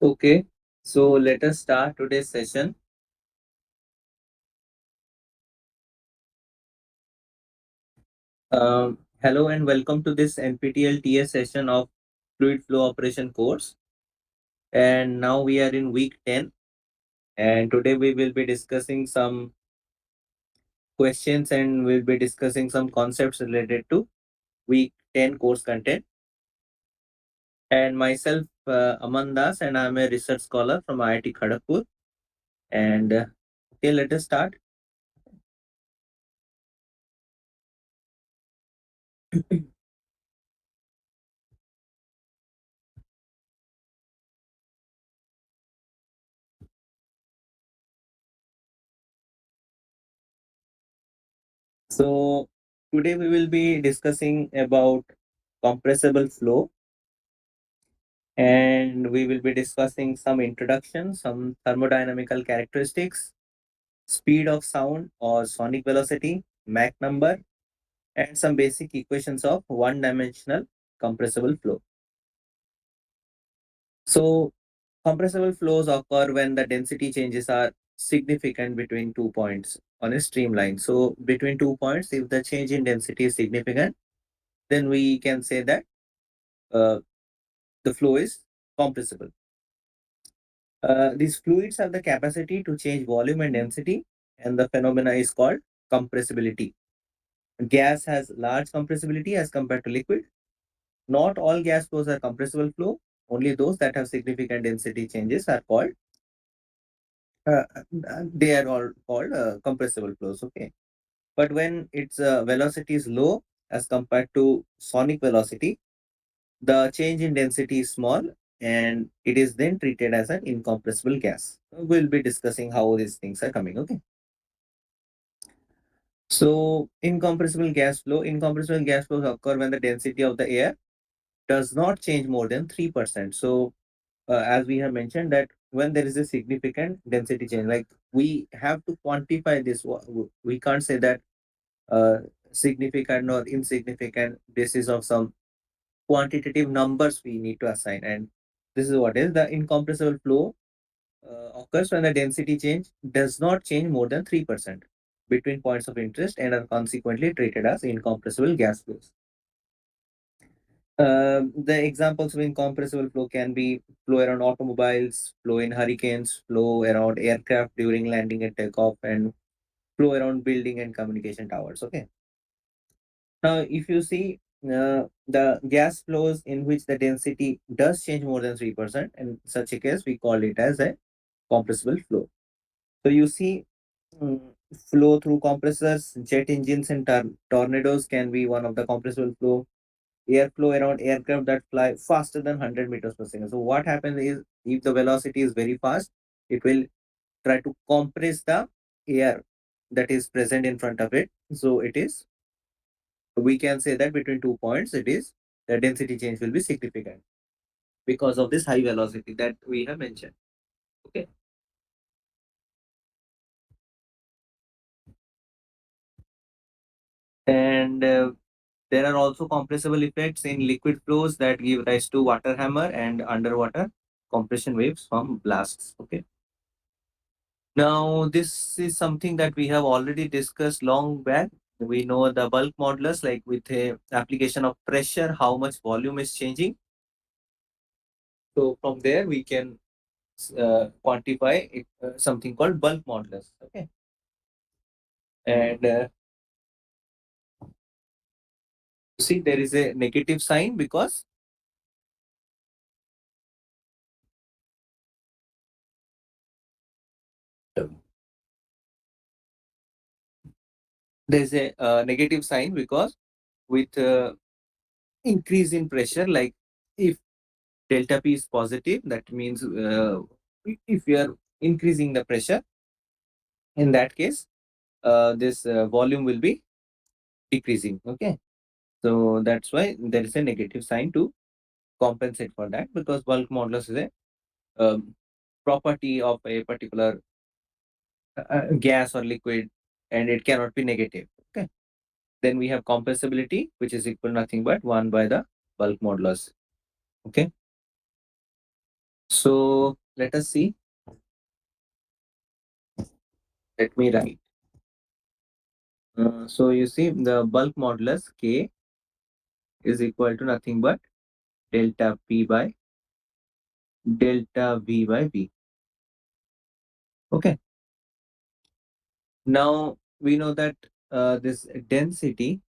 Okay, so let us start today's session. Hello and welcome to this NPTEL TS session of Fluid Flow Operation course. And now we are in week 10. And today we will be discussing some questions and we'll be discussing some concepts related to week 10 course content. And myself, Aman Das, and I'm a research scholar from IIT Kharagpur. And okay, let us start. So today we will be discussing about compressible flow, and we will be discussing some introduction, some thermodynamical characteristics, speed of sound or sonic velocity, Mach number, and some basic equations of one-dimensional compressible flow. So compressible flows occur when the density changes are significant between 2 points on a streamline. So between 2 points, if the change in density is significant, then we can say that uh, the flow is compressible. These fluids have the capacity to change volume and density, and the phenomena is called compressibility. Gas has large compressibility as compared to liquid. Not all gas flows are compressible flow. Only those that have significant density changes are called. Uh, they are all called compressible flows. Okay, but when its velocity is low as compared to sonic velocity, the change in density is small and it is then treated as an incompressible gas. We'll be discussing how these things are coming. Okay. So, incompressible gas flows occur when the density of the air does not change more than 3%. So, as we have mentioned that when there is a significant density change, like we have to quantify this. We can't say that uh, significant or insignificant basis of some quantitative numbers we need to assign. And this is what is the incompressible flow occurs when the density change does not change more than 3% between points of interest and are consequently treated as incompressible gas flows. The examples of incompressible flow can be flow around automobiles, flow in hurricanes, flow around aircraft during landing and takeoff, and flow around building and communication towers. Okay. Now, if you see the gas flows in which the density does change more than 3%, in such a case, we call it as a compressible flow. So you see, mm, flow through compressors, jet engines, and tornadoes can be one of the compressible flow. Airflow around aircraft that fly faster than 100 meters per second. So what happens is, if the velocity is very fast, it will try to compress the air that is present in front of it. So it is, we can say that between 2 points, it is the density change will be significant because of this high velocity that we have mentioned. Okay. And there are also compressible effects in liquid flows that give rise to water hammer and underwater compression waves from blasts. Okay. Now, this is something that we have already discussed long back. We know the bulk modulus, like with a application of pressure, how much volume is changing. So from there, we can quantify it, something called bulk modulus. Okay. And see, there is a negative sign because there's a negative sign because with increase in pressure, like if delta P is positive, that means if we are increasing the pressure, in that case, this volume will be decreasing. Okay. So that's why there is a negative sign to compensate for that, because bulk modulus is a property of a particular gas or liquid, and it cannot be negative. Okay. Then we have compressibility, which is equal to nothing but 1 by the bulk modulus. Okay. So let us see. Let me write. So you see the bulk modulus K is equal to nothing but delta P by delta V by V. Okay. Now we know that this density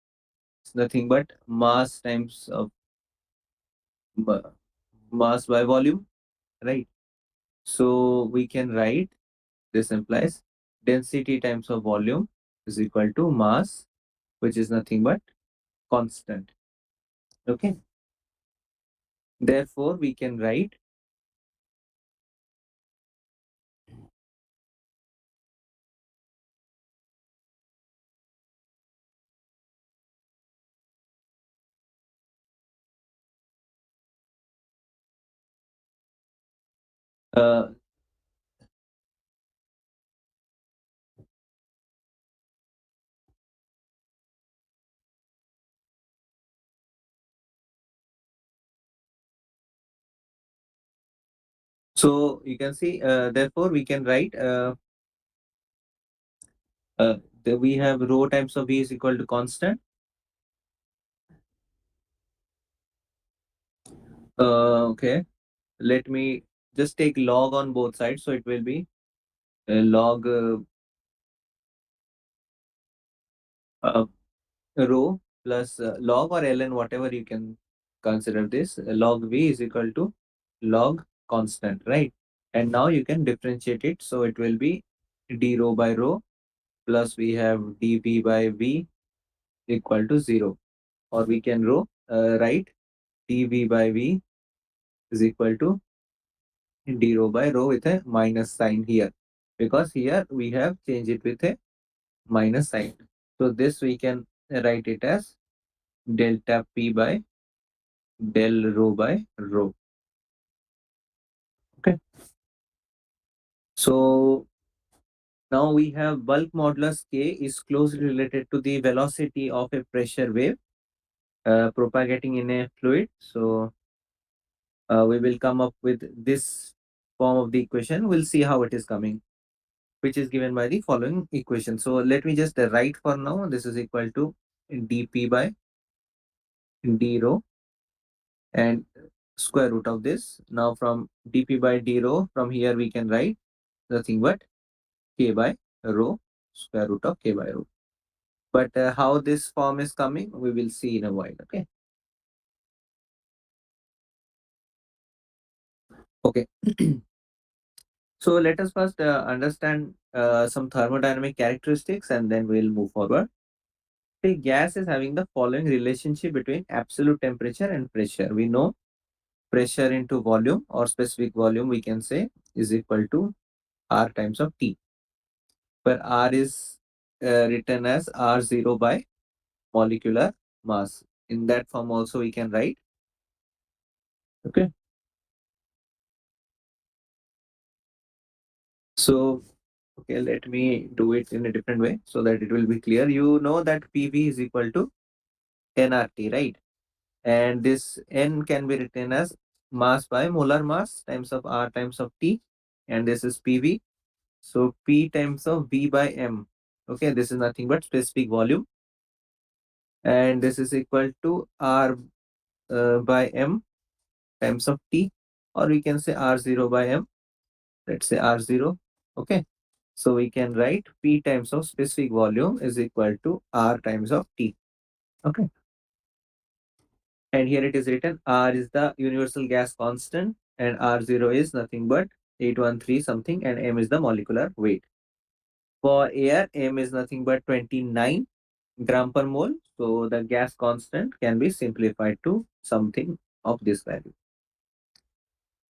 is nothing but mass times of mass by volume, right? So we can write this implies density times of volume is equal to mass, which is nothing but constant. Okay. Therefore, we can write uh, so you can see, therefore we can write we have rho times of V is equal to constant. Okay. Let me just take log on both sides. So it will be log uh, rho plus log or ln, whatever you can consider this. Log V is equal to log constant, right? And now you can differentiate it. So it will be d rho by rho plus we have dv by v equal to 0. Or we can write dv by v is equal to d rho by rho with a minus sign here, because here we have changed it with a minus sign. So this we can write it as delta p by del rho by rho. Okay. So now we have bulk modulus K is closely related to the velocity of a pressure wave propagating in a fluid. So we will come up with this form of the equation. We'll see how it is coming, which is given by the following equation. So let me just write for now. This is equal to dp by d rho and square root of this. Now from dp by d rho, from here we can write nothing but k by rho, square root of k by rho. But how this form is coming, we will see in a while. Okay. Okay. So let us first understand some thermodynamic characteristics, and then we'll move forward. The gas is having the following relationship between absolute temperature and pressure. We know pressure into volume or specific volume, we can say, is equal to R times of T, where R is written as R0 by molecular mass. In that form also we can write. Okay. So, okay, let me do it in a different way so that it will be clear. You know that PV is equal to nRT, right? And this N can be written as mass by molar mass times of R times of T, and this is PV. So P times of V by M. Okay, this is nothing but specific volume, and this is equal to R by M times of T, or we can say R0 by M. Let's say R0. Okay, so we can write P times of specific volume is equal to R times of T. Okay, and here it is written R is the universal gas constant, and R0 is nothing but 813 something, and M is the molecular weight. For air, M is nothing but 29 gram per mole. So the gas constant can be simplified to something of this value.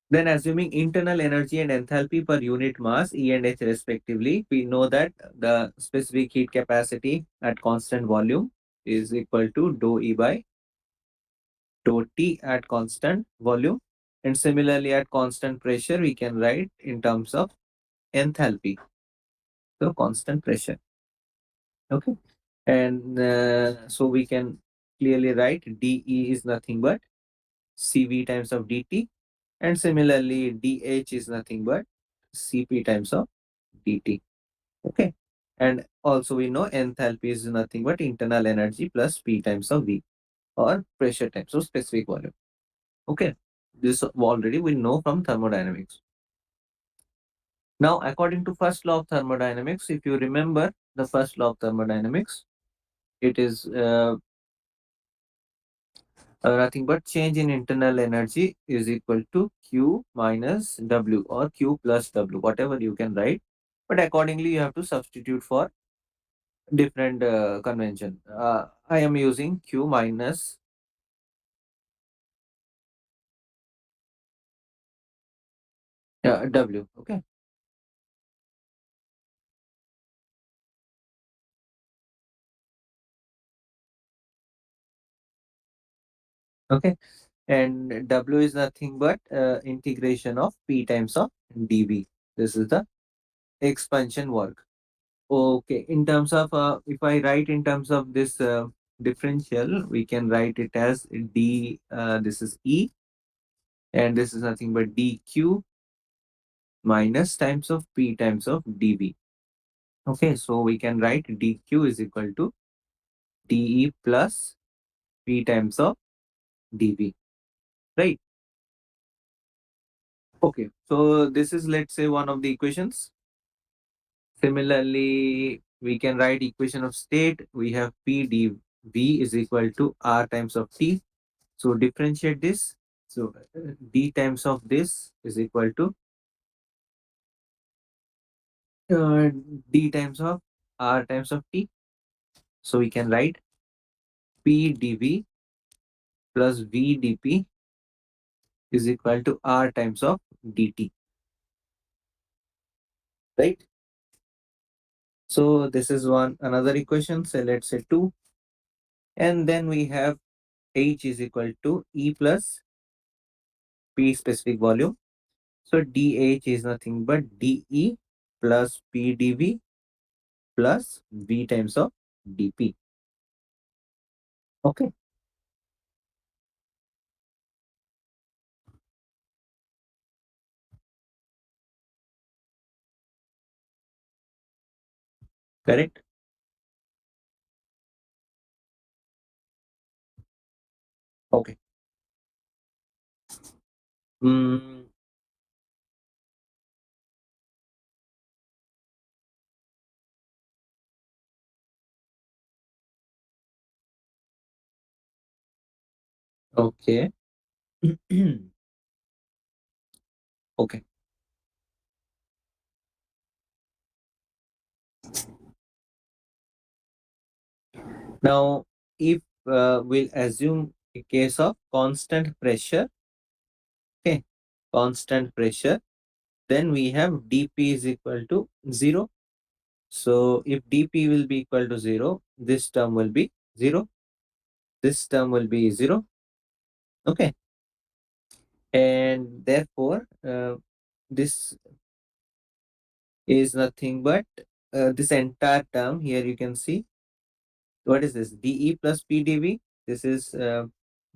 Then assuming internal energy and enthalpy per unit mass, E and H respectively, we know that the specific heat capacity at constant volume is equal to dou E by dou T at constant volume. And similarly at constant pressure, we can write in terms of enthalpy. So constant pressure. Okay. And so we can clearly write dE is nothing but Cv times of dt, and similarly dH is nothing but Cp times of dt. Okay, and also we know enthalpy is nothing but internal energy plus P times of V, or pressure times of specific volume. Okay, this already we know from thermodynamics. Now according to first law of thermodynamics, if you remember the first law of thermodynamics, it is nothing but change in internal energy is equal to Q minus W, or Q plus W, whatever you can write. But accordingly, you have to substitute for different convention. I am using Q minus W. Okay. Okay. And W is nothing but integration of P times of dV. This is the expansion work. Okay. In terms of, if I write in terms of this differential, we can write it as D, this is E, and this is nothing but dq minus times of P times of dV. Okay, so we can write dq is equal to dE plus P times of dV, right? Okay, so this is, let's say, one of the equations. Similarly, we can write equation of state. We have P dV is equal to R times of T. So differentiate this. So D times of this is equal to uh, D times of R times of T. So we can write P dV plus V dP is equal to R times of dt, right? So this is one another equation. So let's say 2. And then we have H is equal to E plus P specific volume. So dH is nothing but dE plus P dV plus V times of dP. Okay, correct? Okay. Mm, okay. Okay. Now, if we'll assume a case of constant pressure, okay, constant pressure, then we have dP is equal to 0. So if dP will be equal to 0, this term will be 0. This term will be 0. Okay. And therefore, this is nothing but this entire term here you can see. What is this? dE plus PdV. This is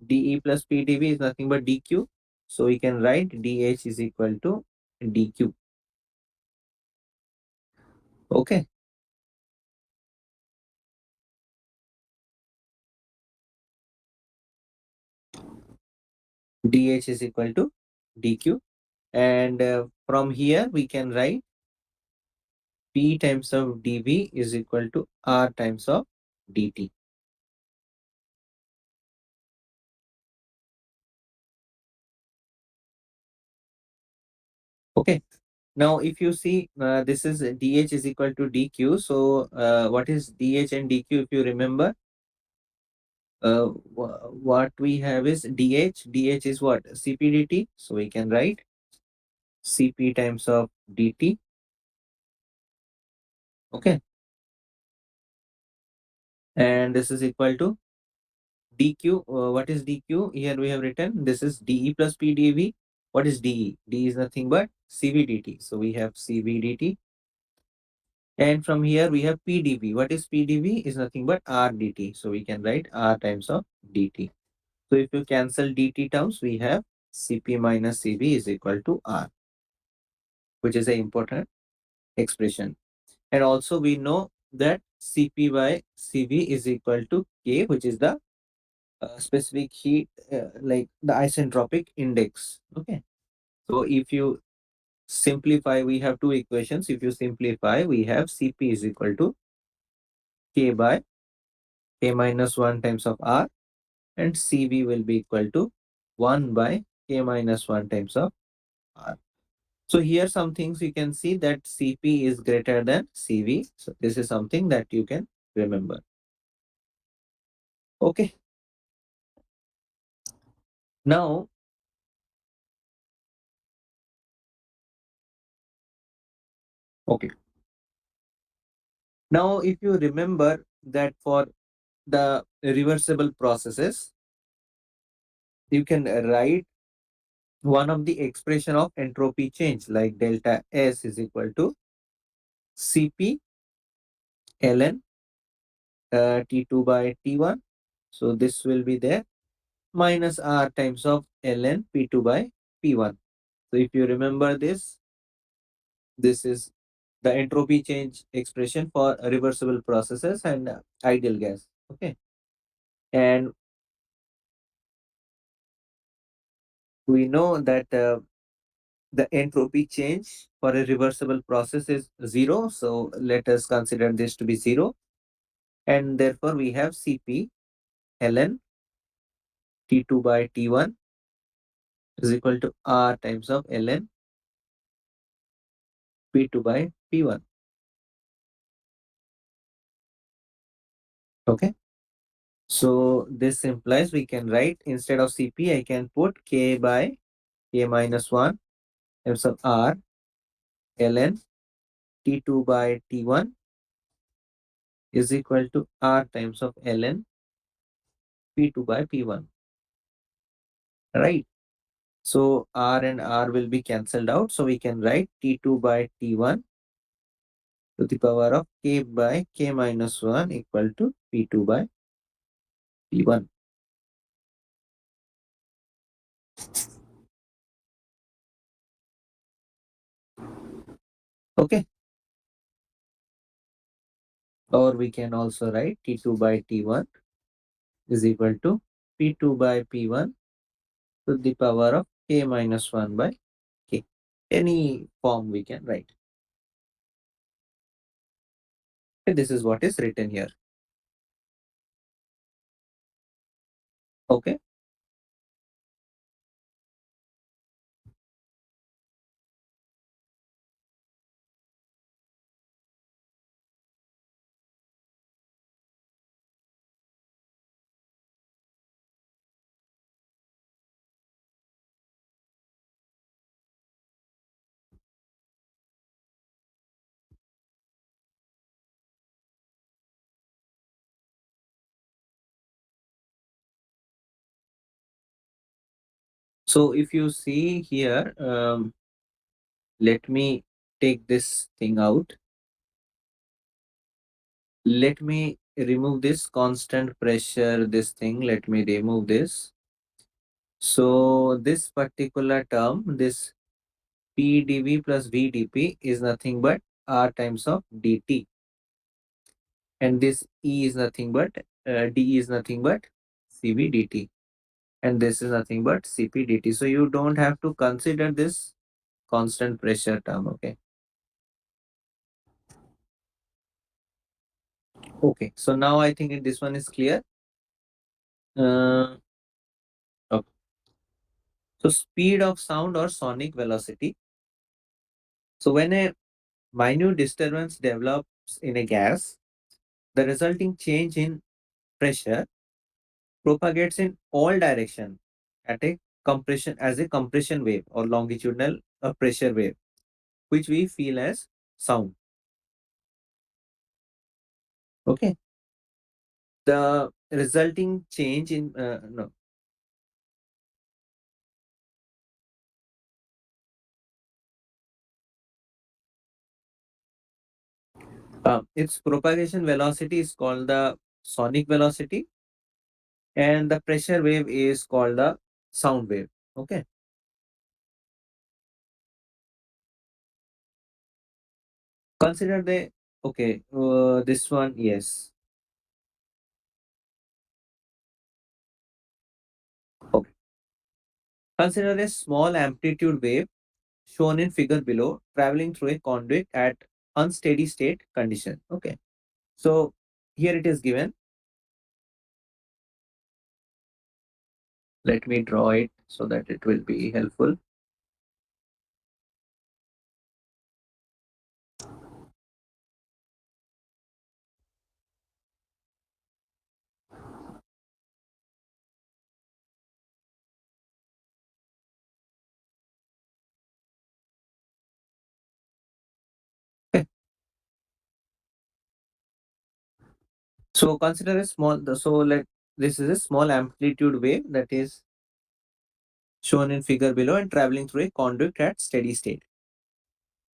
dE plus PdV is nothing but dQ. So we can write dH is equal to dQ. Okay. dH is equal to dQ. And from here we can write P times of dV is equal to R times of dt. Okay. Now, if you see, this is dH is equal to dQ. So, what is dH and dQ? If you remember, what we have is dH. dH is what? Cp dt. So, we can write Cp times of dt. Okay. And this is equal to dQ. What is dQ? Here we have written this is dE plus PdV. What is dE? dE is nothing but Cv dt. So, we have Cv dt. And from here we have PdV. What is PdV? Is nothing but R dt. So we can write R times of dt. So if you cancel dt terms, we have Cp minus Cv is equal to R, which is an important expression. And also we know that Cp by Cv is equal to K, which is the specific heat, like the isentropic index. Okay. So if you simplify, we have two equations. If you simplify, we have Cp is equal to K by K minus 1 times of R, and Cv will be equal to 1 by K minus 1 times of R. So here some things you can see that Cp is greater than Cv. So this is something that you can remember. Okay. Now, okay. Now, if you remember that for the reversible processes, you can write one of the expression of entropy change like delta S is equal to Cp ln T2 by T1. So this will be there minus R times of ln P2 by P1. So if you remember this, this is the entropy change expression for reversible processes and ideal gas. Okay. And we know that the entropy change for a reversible process is zero. So let us consider this to be zero. And therefore we have Cp ln T2 by T1 is equal to R times of ln P2 by P1. Okay. So this implies we can write instead of Cp, I can put K by K minus 1 times of R ln T2 by T1 is equal to R times of ln P2 by P1. Right. So R and R will be cancelled out. So we can write T2 by T1 to the power of K by K minus 1 equal to P2 by P1. Okay. Or we can also write T2 by T1 is equal to P2 by P1 to the power of K minus 1 by K. Any form we can write. Okay, this is what is written here. Okay. So if you see here, let me take this thing out. Let me remove this constant pressure, this thing, let me remove this. So this particular term, this PdV plus VdP is nothing but R times of dt, and this E is nothing but D is nothing but CV dt, and this is nothing but CP dt. So you don't have to consider this constant pressure term. Okay. Okay. So now I think this one is clear. Uh, okay. So speed of sound or sonic velocity. So when a minute disturbance develops in a gas, the resulting change in pressure propagates in all direction at a compression as a compression wave or longitudinal pressure wave, which we feel as sound. Okay. The resulting change in no its propagation velocity is called the sonic velocity, and the pressure wave is called the sound wave. Okay. Consider the okay this one, yes. Okay. Consider a small amplitude wave shown in figure below traveling through a conduit at unsteady state condition. Okay. So here it is given. Let me draw it so that it will be helpful. Okay. So consider a small, so like this is a small amplitude wave that is shown in figure below and traveling through a conduit at steady state.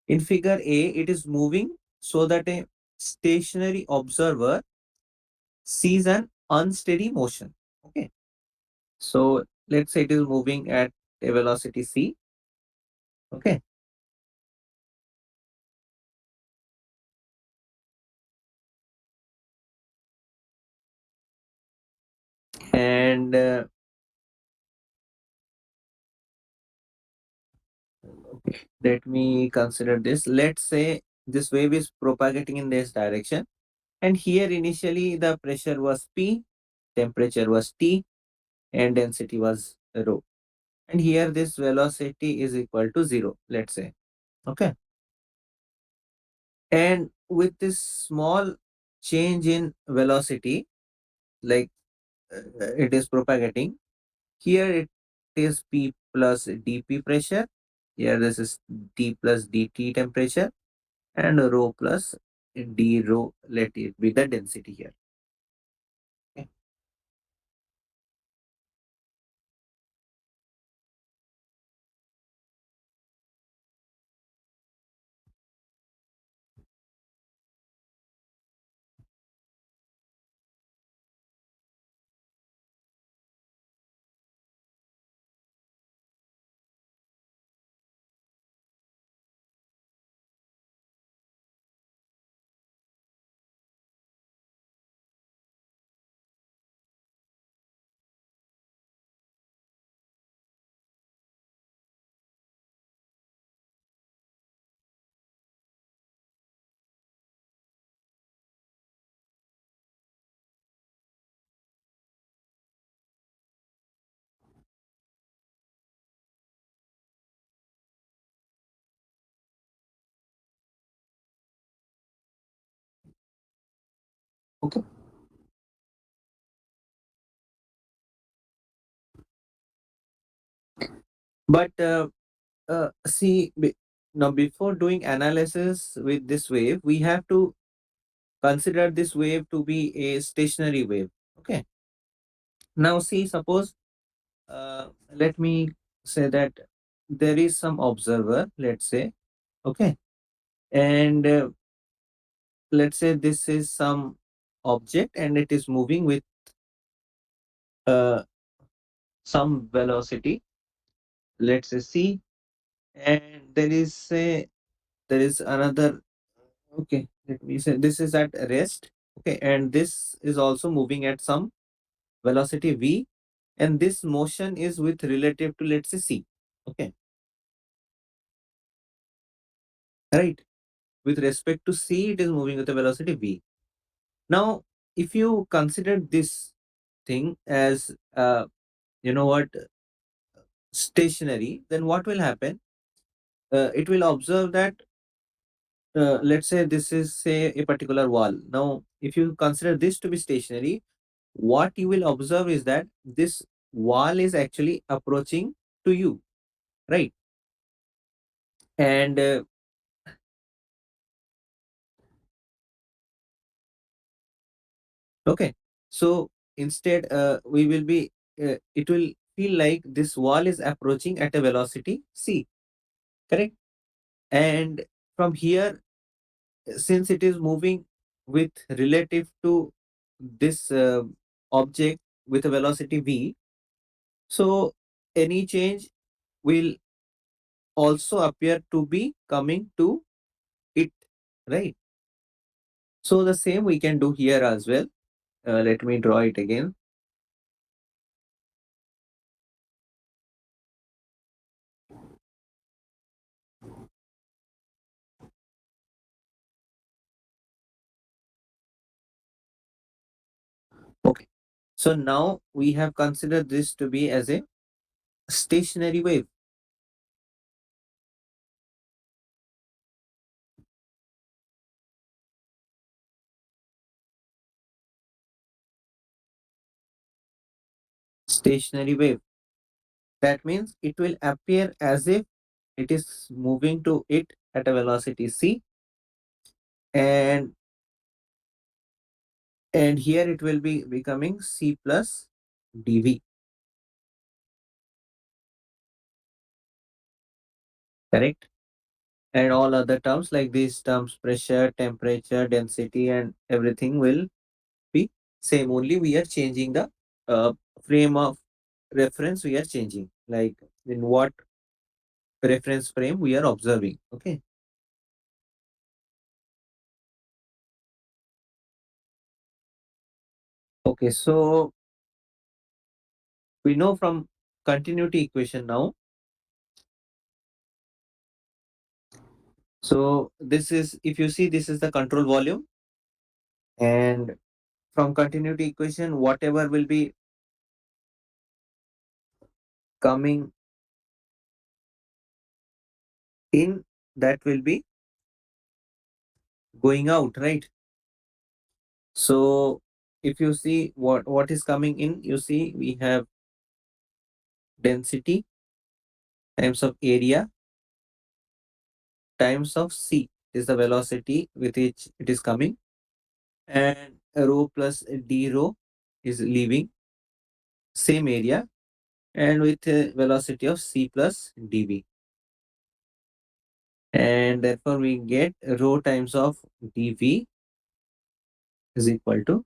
In figure A, it is moving so that a stationary observer sees an unsteady motion. Okay. So let's say it is moving at a velocity c. Okay. And okay, let me consider this. Let's say this wave is propagating in this direction. And here initially the pressure was P, temperature was T, and density was rho. And here this velocity is equal to 0, let's say. Okay. And with this small change in velocity, like it is propagating, here it is P plus dP pressure. Here this is T plus dt temperature, and rho plus d rho, let it be the density here. Okay. Okay. But see, now before doing analysis with this wave, we have to consider this wave to be a stationary wave. Okay. Now see, suppose let me say that there is some observer, let's say. Okay. And let's say this is some object and it is moving with uh, some velocity, let's say c, and there is another. Okay, let me say this is at rest. Okay, and this is also moving at some velocity v, and this motion is with relative to, let's say, c. Okay, right. With respect to c, it is moving with a velocity v. Now, if you consider this thing as you know what, stationary, then what will happen? It will observe that let's say this is, say, a particular wall. Now, if you consider this to be stationary, what you will observe is that this wall is actually approaching to you, right? And okay, so instead we will be it will feel like this wall is approaching at a velocity c, correct? And from here, since it is moving with relative to this object with a velocity v, so any change will also appear to be coming to it, right? So the same we can do here as well. Let me draw it again. Okay, so now we have considered this to be as a stationary wave. Stationary wave, that means it will appear as if it is moving to it at a velocity c, and here it will be becoming c plus dv, correct? And all other terms like these terms, pressure, temperature, density, and everything will be same, only we are changing the uh, frame of reference, we are changing, like in what reference frame we are observing. Okay, okay, so we know from continuity equation now. So this is, if you see, this is the control volume, and from continuity equation, whatever will be coming in, that will be going out, right? So if you see what is coming in, you see we have density times of area times of c is the velocity with which it is coming, and rho plus d rho is leaving same area, and with a velocity of c plus dv, and therefore we get rho times of dv is equal to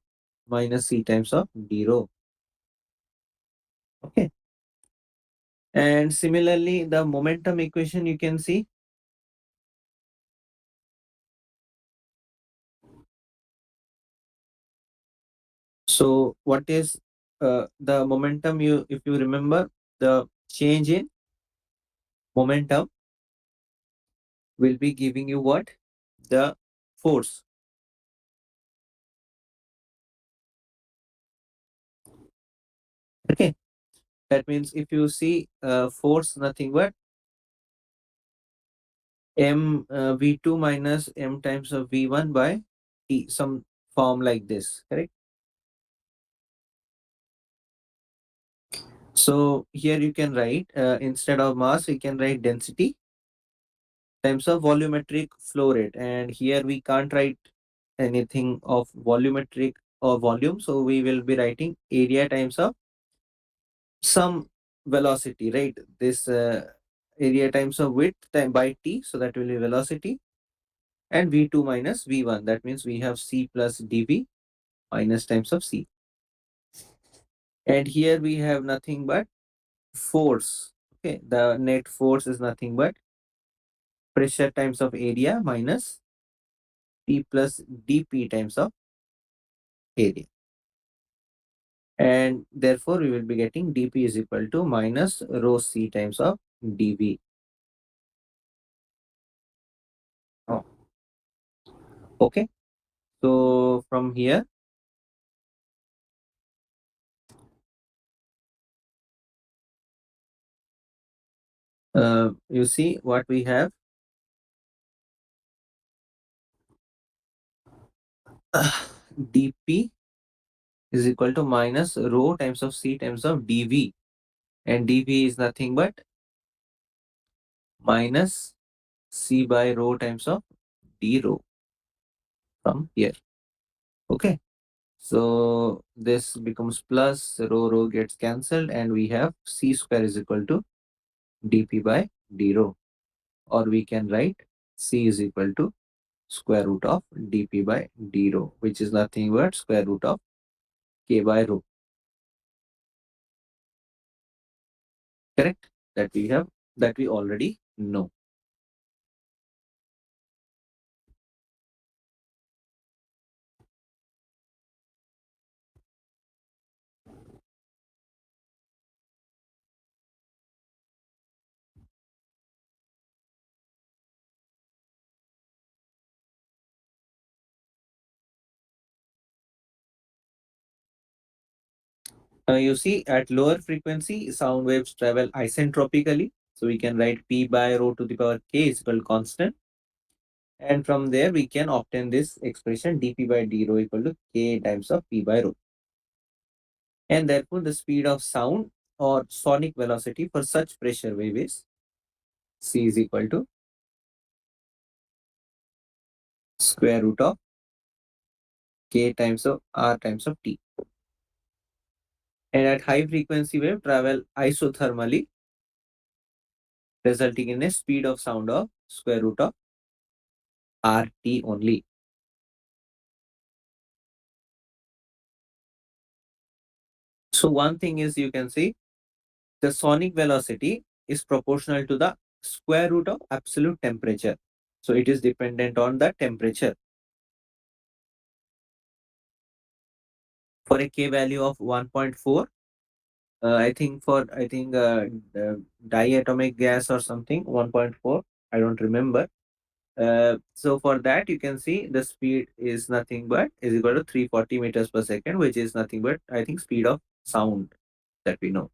minus c times of d rho. Okay, and similarly the momentum equation you can see. So what is the momentum? You, if you remember, the change in momentum will be giving you what? The force. Okay, that means if you see force, nothing but m v2 minus m times of v1 by t, some form like this, correct? So here you can write instead of mass, we can write density times of volumetric flow rate, and here we can't write anything of volumetric or volume, so we will be writing area times of some velocity, right? This area times of width time by t, so that will be velocity, and v2 minus v1, that means we have c plus dv, minus times of C. And here we have nothing but force. Okay, the net force is nothing but pressure times of area minus P plus dP times of area. And therefore we will be getting dP is equal to minus rho C times of dV. Oh, okay. So from here, you see what we have. dP is equal to minus rho times of C times of dV. And dV is nothing but minus C by rho times of d rho from here. Okay. So this becomes plus rho gets cancelled and we have C square is equal to dP by d rho. Or we can write C is equal to square root of dP by d rho, which is nothing but square root of K by rho. Correct? That we already know. You see, at lower frequency, sound waves travel isentropically. So we can write P by rho to the power K is equal to constant. And from there, we can obtain this expression dP by d rho equal to K times of P by rho. And therefore, the speed of sound or sonic velocity for such pressure wave is C is equal to square root of K times of R times of T. And at high frequency wave travel isothermally, resulting in a speed of sound of square root of RT only. So one thing is you can see the sonic velocity is proportional to the square root of absolute temperature. So it is dependent on the temperature. For a K value of 1.4, I think diatomic gas or something 1.4. I don't remember. So for that you can see the speed is nothing but is equal to 340 meters per second, which is nothing but I think speed of sound that we know.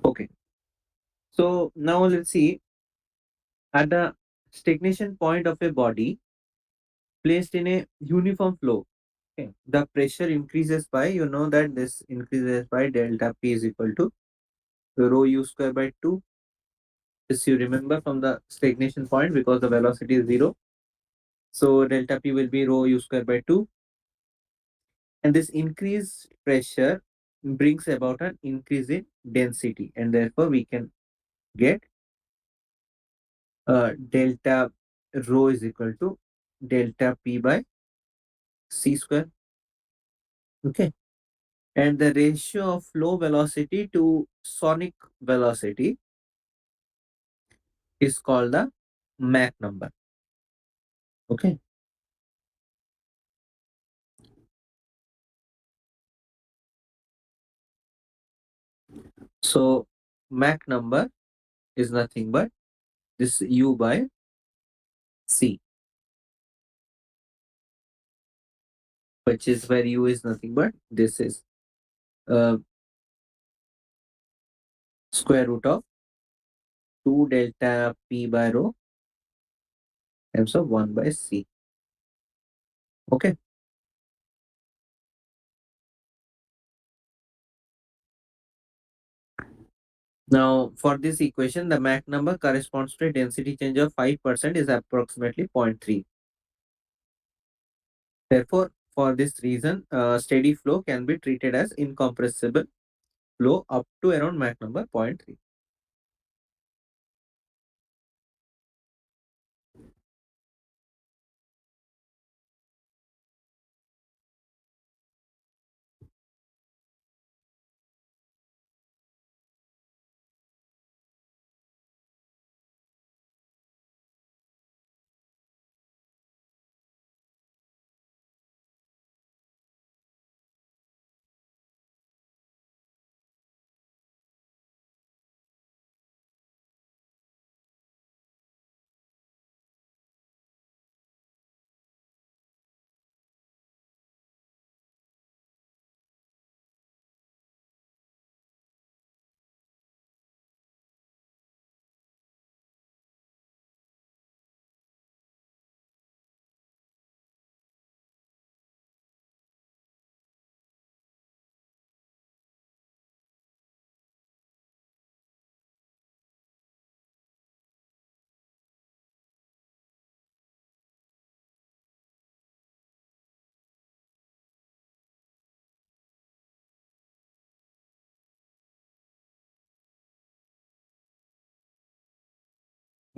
Okay. So now let's see, at the stagnation point of a body placed in a uniform flow. Okay. The pressure increases by, you know that this increases by delta P is equal to rho u square by 2. This you remember from the stagnation point because the velocity is 0. So delta P will be rho u square by 2. And this increased pressure brings about an increase in density. And therefore we can get delta rho is equal to delta P by C square. Okay. And the ratio of flow velocity to sonic velocity is called the Mach number. Okay. So Mach number is nothing but this U by C, which is where U is nothing but this is uh, square root of 2 delta P by rho times of 1 by C. Okay. Now for this equation, the Mach number corresponds to a density change of 5% is approximately 0.3. Therefore, for this reason, steady flow can be treated as incompressible flow up to around Mach number 0.3.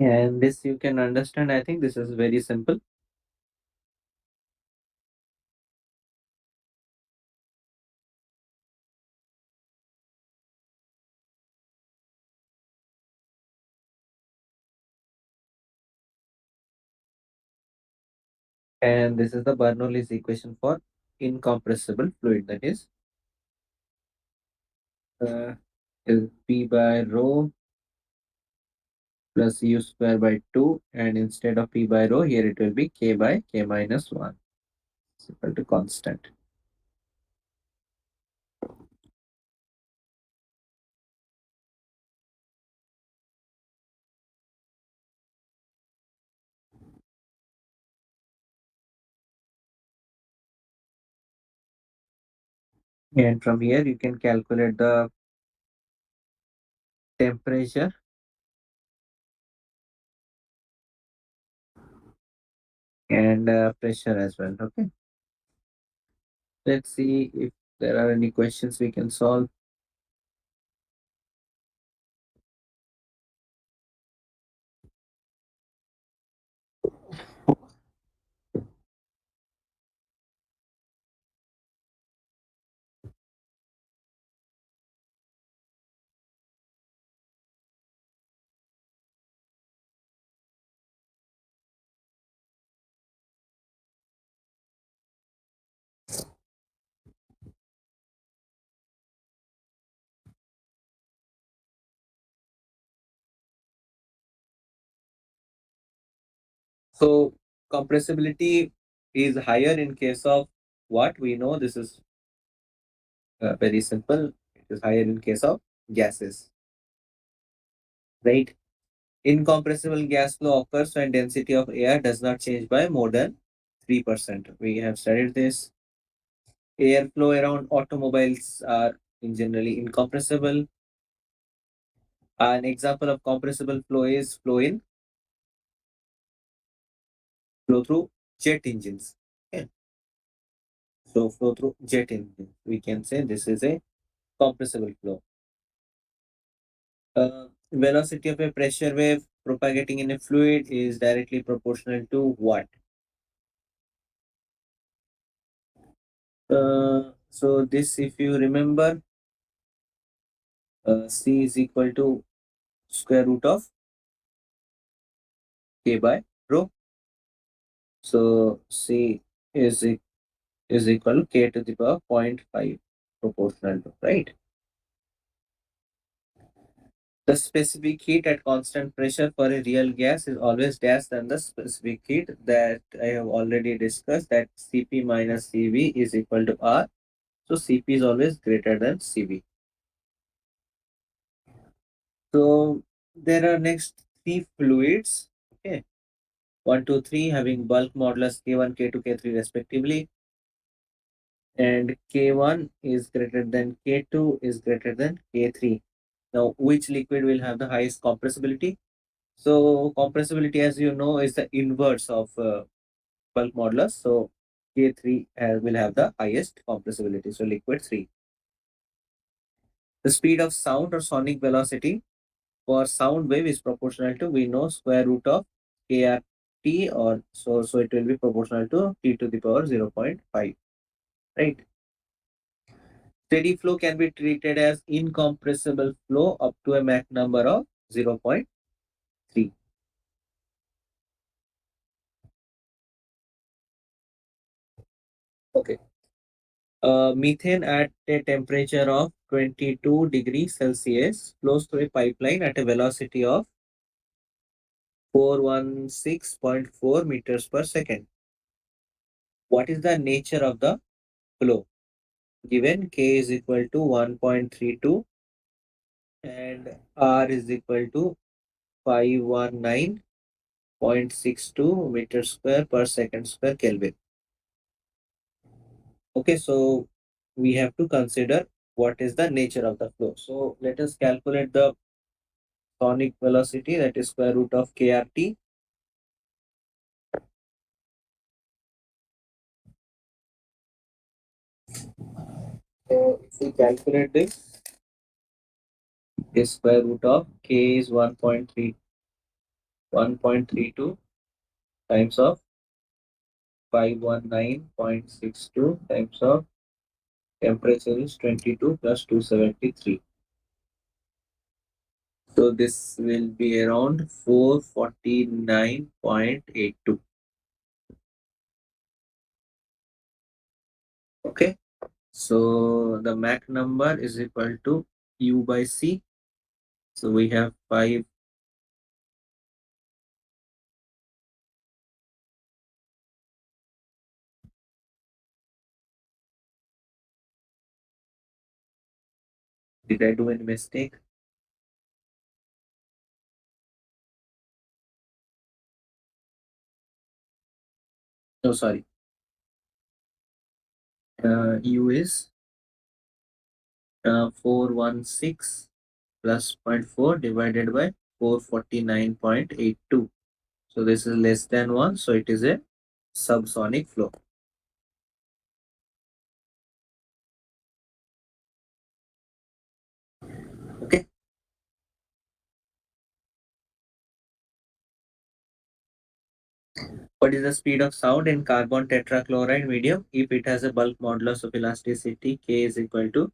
And this you can understand. I think this is very simple. And this is the Bernoulli's equation for incompressible fluid. That uh, is P by rho plus U square by 2. And instead of P by rho, here it will be K by K minus 1. It's equal to constant. And from here, you can calculate the temperature and pressure as well. Okay. Let's see if there are any questions we can solve. So compressibility is higher in case of what we know. This is very simple. It is higher in case of gases. right? Incompressible gas flow occurs when density of air does not change by more than 3%. We have studied this. Airflow around automobiles are in generally incompressible. An example of compressible flow is flow through jet engines. Okay. So flow through jet engines. We can say this is a compressible flow. Velocity of a pressure wave propagating in a fluid is directly proportional to what? So this, if you remember, C is equal to square root of K by rho. So C is, is equal to K to the power 0.5 proportional to, right? The specific heat at constant pressure for a real gas is always less than the specific heat that I have already discussed, that Cp minus Cv is equal to R. So Cp is always greater than Cv. So there are next three fluids. Okay. 1, 2, 3 having bulk modulus K1, K2, K3 respectively. And K1 is greater than K2 is greater than K3. Now, which liquid will have the highest compressibility? So, compressibility, as you know, is the inverse of bulk modulus. So, K3 will have the highest compressibility. So, liquid 3. The speed of sound or sonic velocity for sound wave is proportional to, we know, square root of KRT, or so it will be proportional to T to the power 0.5, right? Steady flow can be treated as incompressible flow up to a Mach number of 0.3. Okay. Methane at a temperature of 22 degrees Celsius flows through a pipeline at a velocity of 416.4 meters per second. What is the nature of the flow? Given K is equal to 1.32 and R is equal to 519.62 meters square per second square Kelvin. Okay, so we have to consider what is the nature of the flow. So let us calculate the sonic velocity, that is square root of KRT. So if we calculate this, is square root of K is 1.32 times of 519.62 times of temperature is 22 plus 273. So this will be around 449.82. Okay. So the Mach number is equal to U by C. So we have 5. Did I do any mistake? No, sorry. U is 416 plus zero point 0.4 divided by 449.82. So this is less than 1. So it is a subsonic flow. Okay. What is the speed of sound in carbon tetrachloride medium if it has a bulk modulus of elasticity K is equal to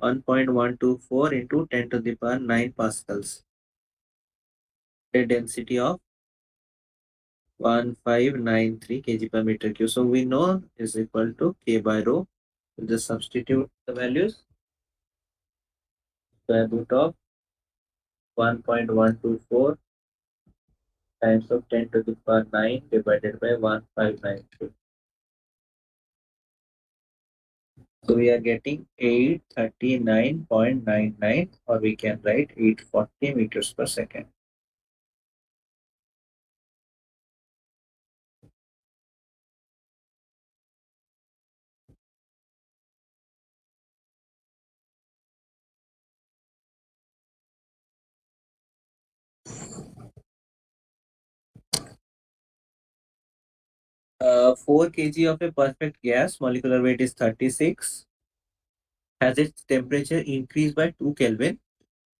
1.124 into 10 to the power 9 pascals. A density of 1593 kg per meter cube. So we know is equal to K by rho. We'll just substitute the values. Square root of 1.124 times of 10 to the power 9 divided by 1593. So we are getting 839.99, or we can write 840 meters per second. Four kg of a perfect gas, molecular weight is 36, has its temperature increased by 2 Kelvin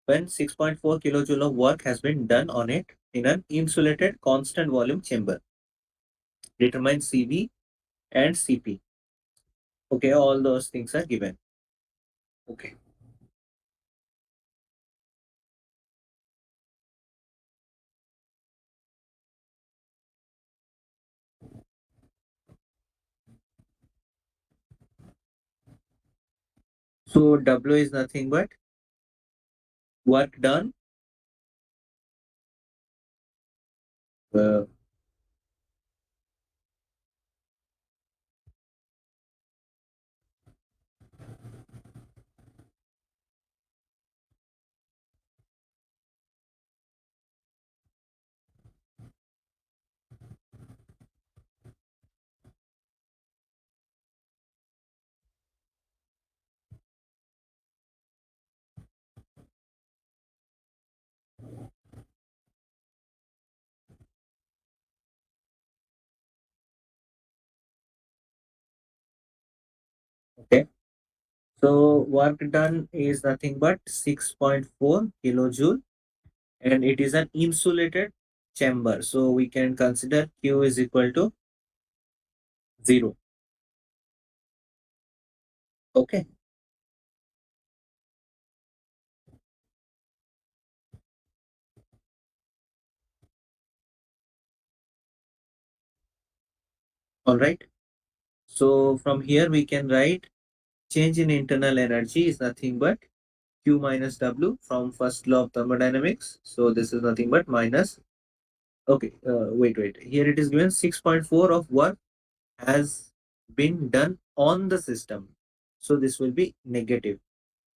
when 6.4 kilojoule of work has been done on it in an insulated constant volume chamber. Determine CV and CP. Okay, all those things are given. Okay. So W is nothing but work done. Uh, okay. So work done is nothing but 6.4 kilojoule, and it is an insulated chamber. So we can consider Q is equal to 0. Okay. All right. So from here we can write change in internal energy is nothing but Q minus W from first law of thermodynamics. So this is nothing but minus. Okay. Wait. Here it is given 6.4 of work has been done on the system. So this will be negative.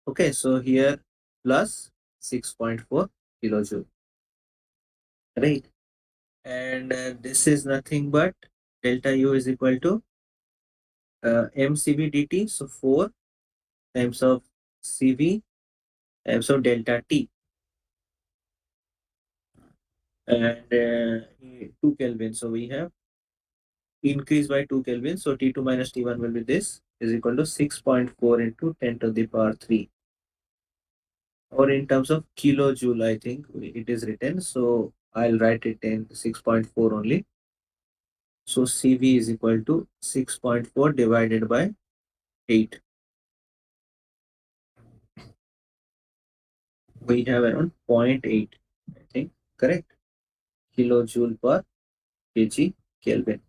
Okay, so here plus 6.4 kilojoule, right? And this is nothing but delta U is equal to mCV dt. So 4 times of CV times of delta T, and 2 Kelvin. So we have increased by 2 Kelvin. So T2 minus T1 will be this is equal to 6.4 into 10 to the power 3. Or in terms of kilojoule, I think it is written. So I'll write it in 6.4 only. So CV is equal to 6.4 divided by 8. We have around zero point 0.8, I think, correct? Kilojoule per kg Kelvin,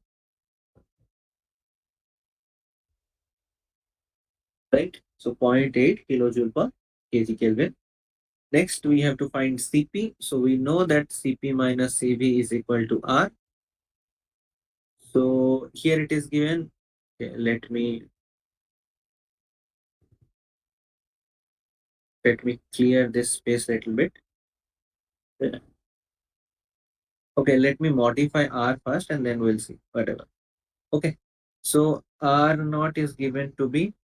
right? So zero point 0.8 kilojoule per kg Kelvin. Next, we have to find Cp. So we know that Cp minus Cv is equal to R. So here it is given. Okay, let me clear this space a little bit. Okay, let me modify R first and then we'll see whatever. Okay, so R naught is given to be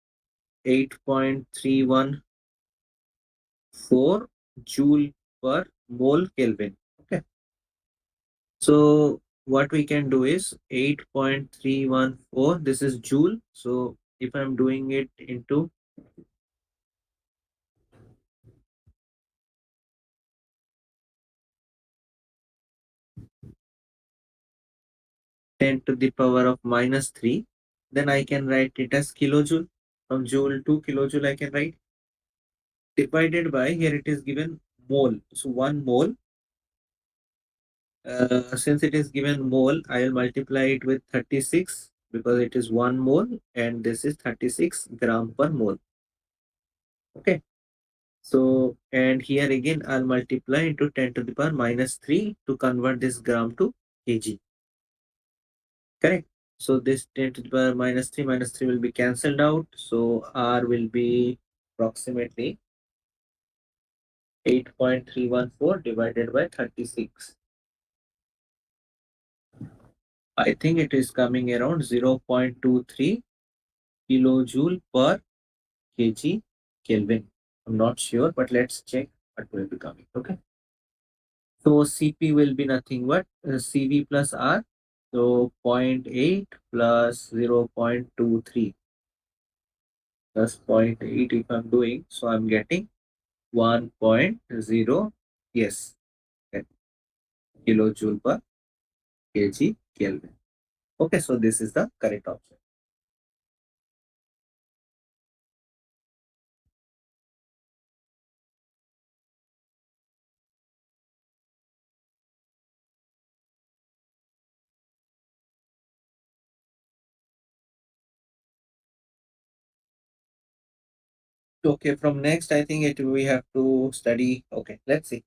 8.314 joule per mole Kelvin. Okay, so what we can do is 8.314, this is joule. So if I'm doing it into 10 to the power of minus 3, then I can write it as kilojoule. From joule to kilojoule, I can write divided by, here it is given mole. So 1 mole. Since it is given mole, I will multiply it with 36 because it is 1 mole and this is 36 gram per mole. Okay. So, and here again, I'll multiply into 10 to the power minus 3 to convert this gram to kg. Correct. So this 10 to the power minus 3 will be cancelled out. So R will be approximately 8.314 divided by 36. I think it is coming around 0.23 kilojoule per kg Kelvin. I'm not sure, but let's check what will be coming. Okay. So Cp will be nothing but Cv plus R. So zero point 0.8 plus 0.23 plus zero point 0.8 if I'm doing. So I'm getting 1.0, yes, kilojoule per kg Kelvin. Okay, so this is the correct option. Okay, from next, I think it we have to study. Okay, let's see.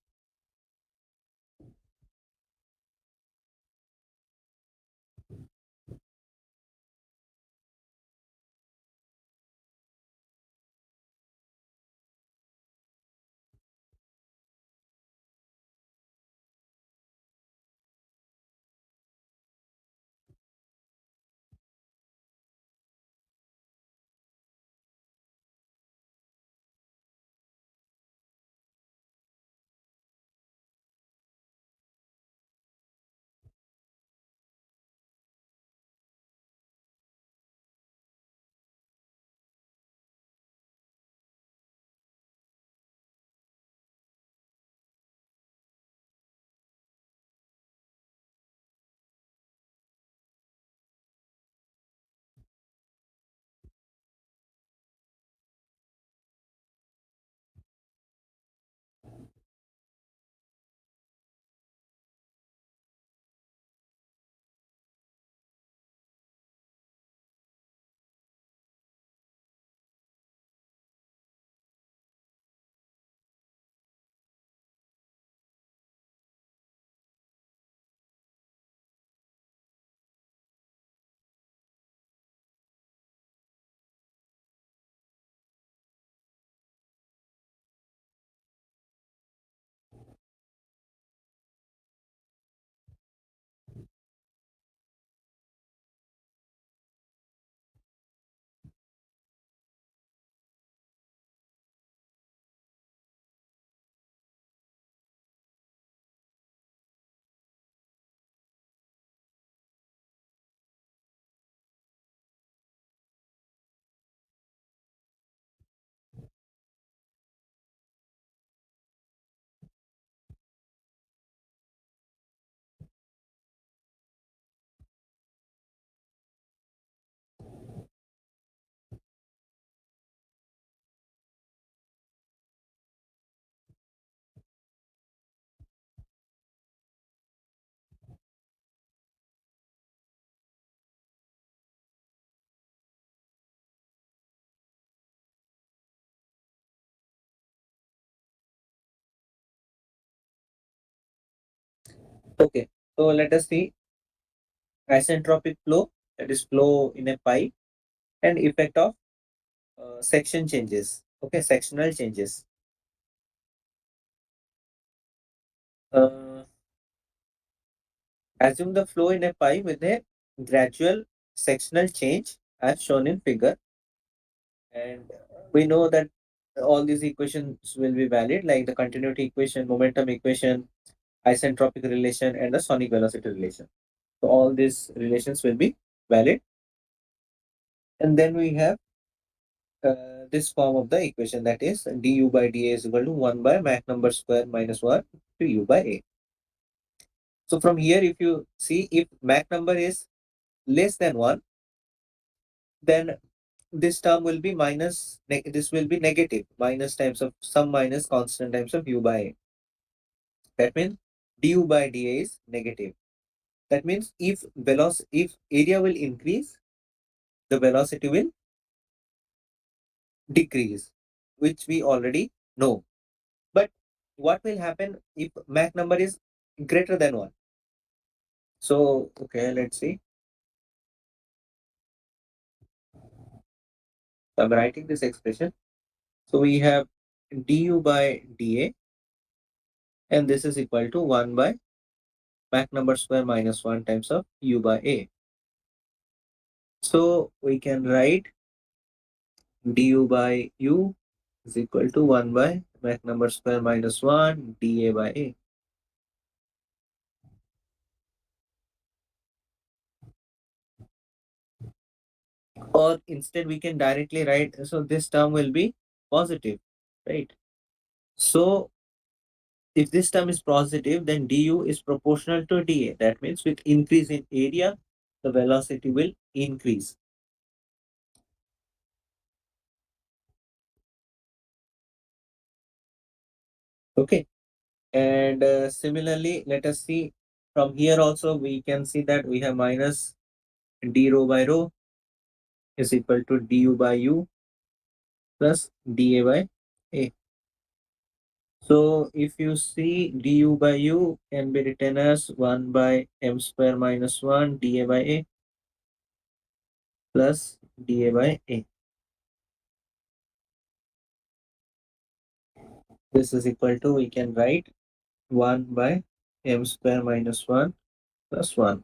Okay, so let us see isentropic flow, that is flow in a pipe, and effect of section changes. Okay, sectional changes. Uh, Assume the flow in a pipe with a gradual sectional change as shown in figure, and we know that all these equations will be valid, like the continuity equation, momentum equation, isentropic relation, and the sonic velocity relation. So all these relations will be valid, and then we have this form of the equation, that is du by dA is equal to 1 by Mach number square minus 1 to u by a. So from here, if you see, if Mach number is less than 1, then this term will be this will be negative, minus times of some minus constant times of u by a. That means du by dA is negative. That means if area will increase, the velocity will decrease, which we already know. But what will happen if Mach number is greater than 1? So, okay, let's see. So I'm writing this expression. So we have du by dA, and this is equal to 1 by Mach number square minus 1 times of u by A. So we can write du by u is equal to 1 by Mach number square minus 1 dA by A. Or instead we can directly write, so this term will be positive, right? So if this term is positive, then du is proportional to dA. That means with increase in area, the velocity will increase. Okay. And similarly, let us see from here also, we can see that we have minus d rho by rho is equal to du by u plus dA by A. So if you see du by u can be written as 1 by m square minus 1 dA by A plus dA by A. This is equal to, we can write 1 by m square minus 1 plus 1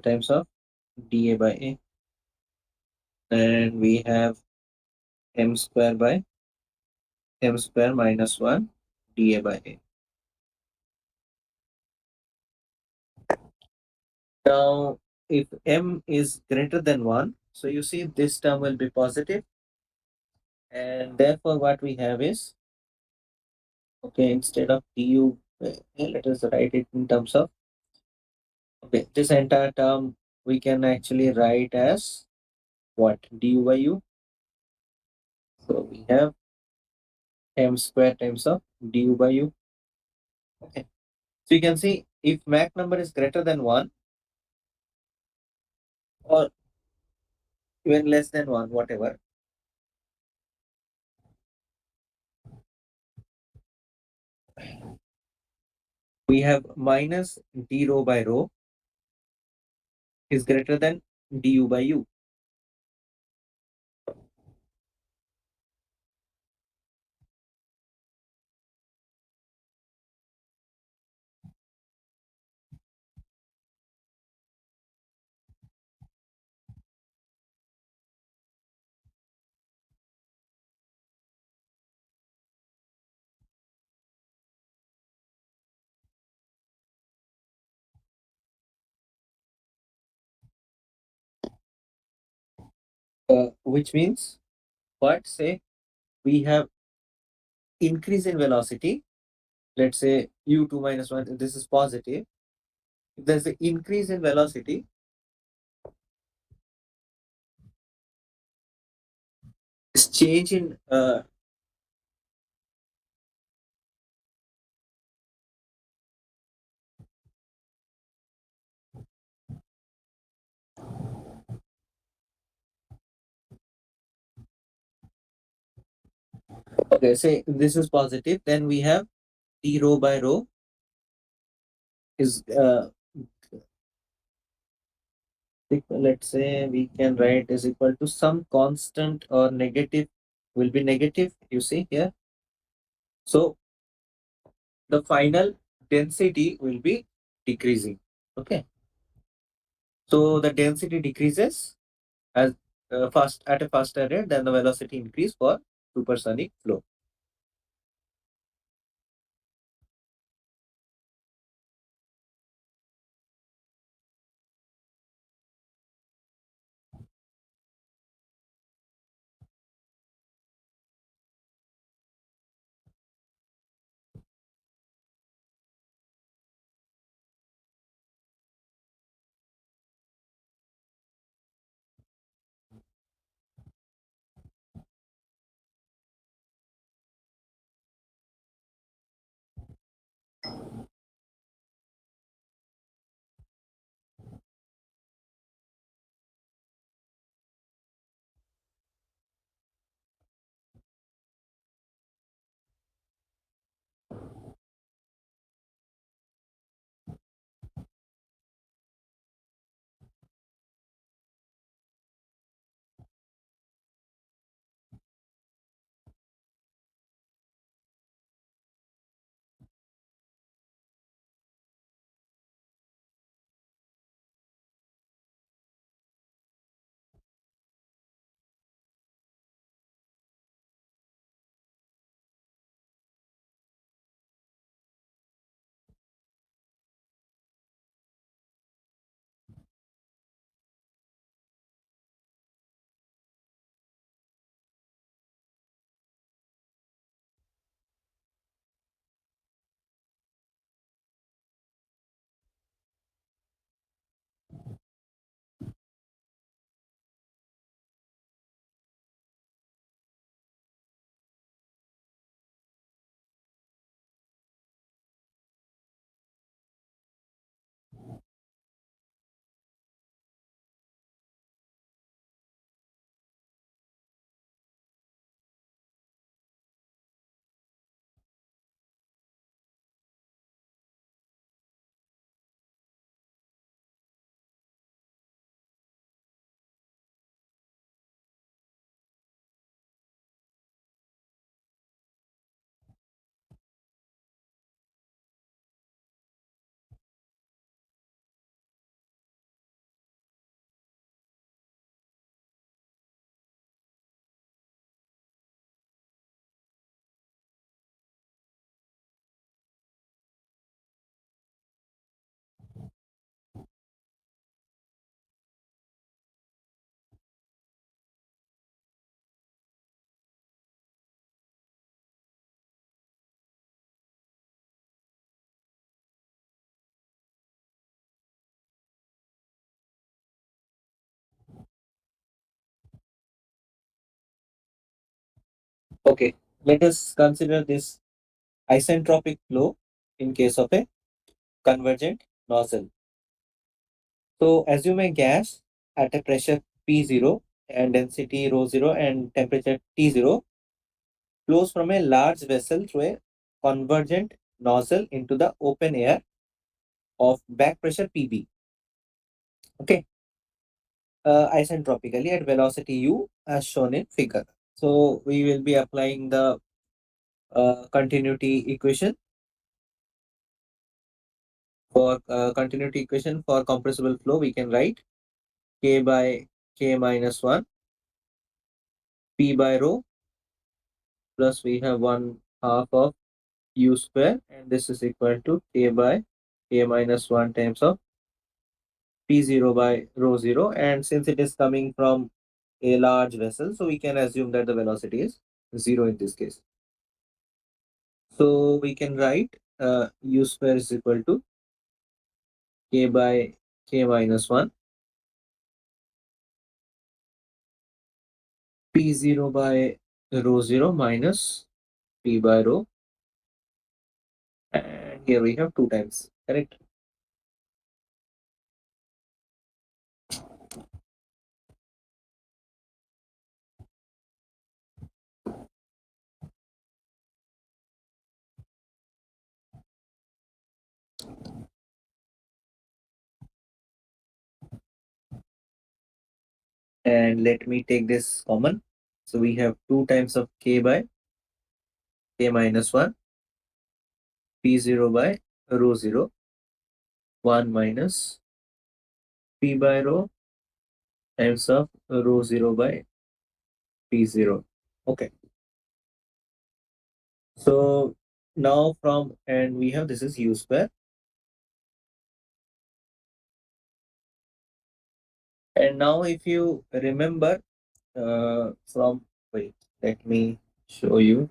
times of dA by A. And we have m square by m square minus 1 dA by A. Now, if m is greater than 1, so you see this term will be positive, and therefore what we have is, okay, instead of du, let us write it in terms of, okay, this entire term we can actually write as what? Du by u. So we have m square times of du by u. Okay. So you can see if Mach number is greater than 1 or even less than 1, whatever, we have minus d rho by rho is greater than du by u. Which means what? Say we have increase in velocity. Let's say u2 minus 1, this is positive. If there's an increase in velocity, this change in okay, say this is positive, then we have d rho by rho is let's say we can write is equal to some constant or negative, will be negative, you see here. So the final density will be decreasing. Okay. So the density decreases as fast at a faster rate than the velocity increase for supersonic flow. Okay, let us consider this isentropic flow in case of a convergent nozzle. So assume a gas at a pressure P0 and density rho 0 and temperature T0 flows from a large vessel through a convergent nozzle into the open air of back pressure PB. Okay, isentropically at velocity u as shown in figure. So we will be applying the continuity equation for compressible flow. We can write k by k minus 1 p by rho plus we have 1/2 of u square, and this is equal to k by k minus 1 times of p0 by rho 0, and since it is coming from a large vessel, so we can assume that the velocity is 0 in this case. So we can write u square is equal to k by k minus 1 p0 by rho 0 minus p by rho, and here we have 2 times, correct? And let me take this common. So we have 2 times of k by k minus 1 p0 by rho 0, 1 minus p by rho times of rho 0 by p0. Okay. So now from, and we have this is u square. And now if you remember from, wait, let me show you.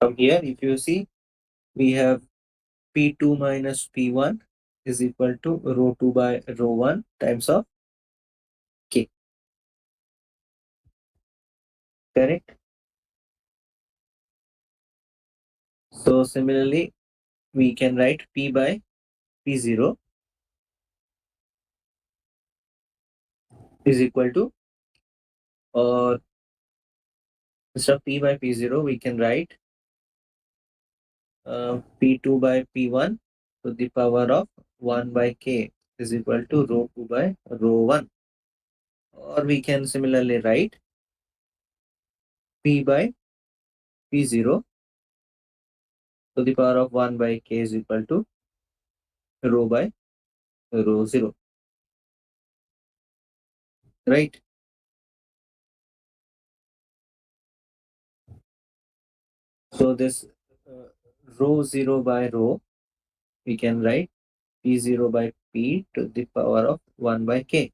From here, if you see, we have P2 minus P1 is equal to rho 2 by rho 1 times of K. Correct? So similarly, we can write P by P0 is equal to, or instead of P by P0, we can write P2 by P1 to the power of 1 by K is equal to rho 2 by rho 1. Or we can similarly write P by P0 to the power of 1 by K is equal to rho by rho 0. Right? So this uh, rho 0 by rho, we can write P0 by P to the power of 1 by K.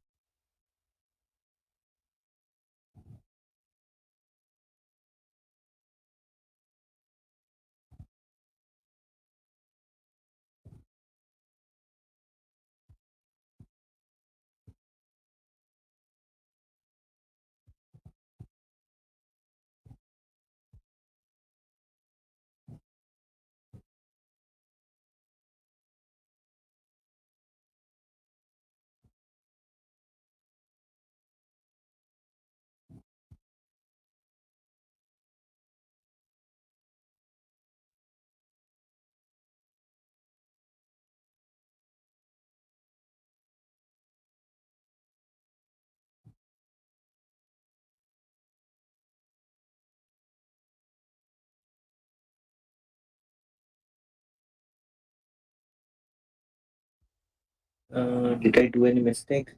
Did I do any mistake?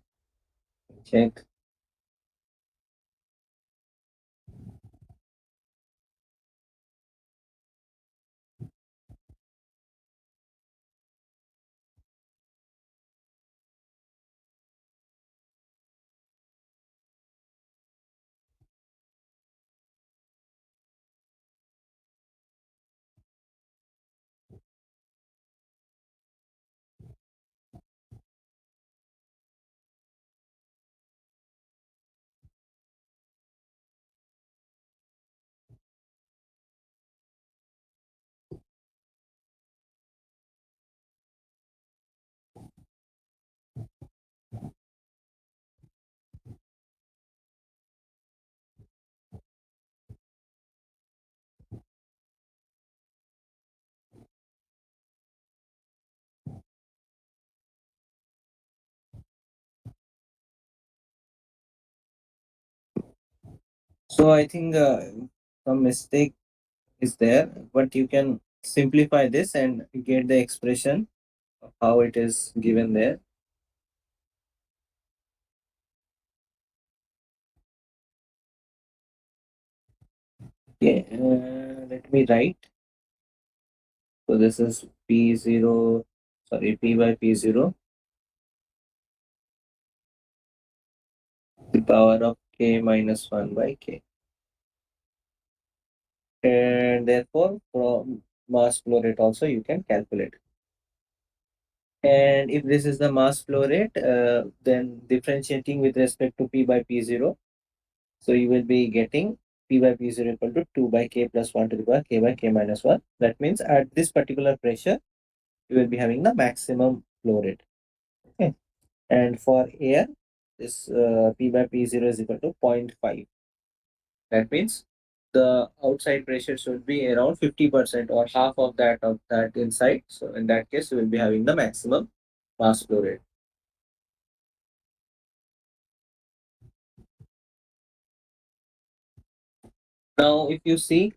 Check. So I think some mistake is there, but you can simplify this and get the expression of how it is given there. Okay, let me write. So this is P0, sorry, P by P0, the power of K minus 1 by K. And therefore, from mass flow rate also you can calculate. And if this is the mass flow rate, then differentiating with respect to P by P0, so you will be getting P by P0 equal to 2 by K plus 1 to the power K by K minus 1. That means at this particular pressure, you will be having the maximum flow rate. Okay. And for air, this P by P0 is equal to zero point 0.5. That means the outside pressure should be around 50% or half of that inside. So in that case, you will be having the maximum mass flow rate. Now, if you see,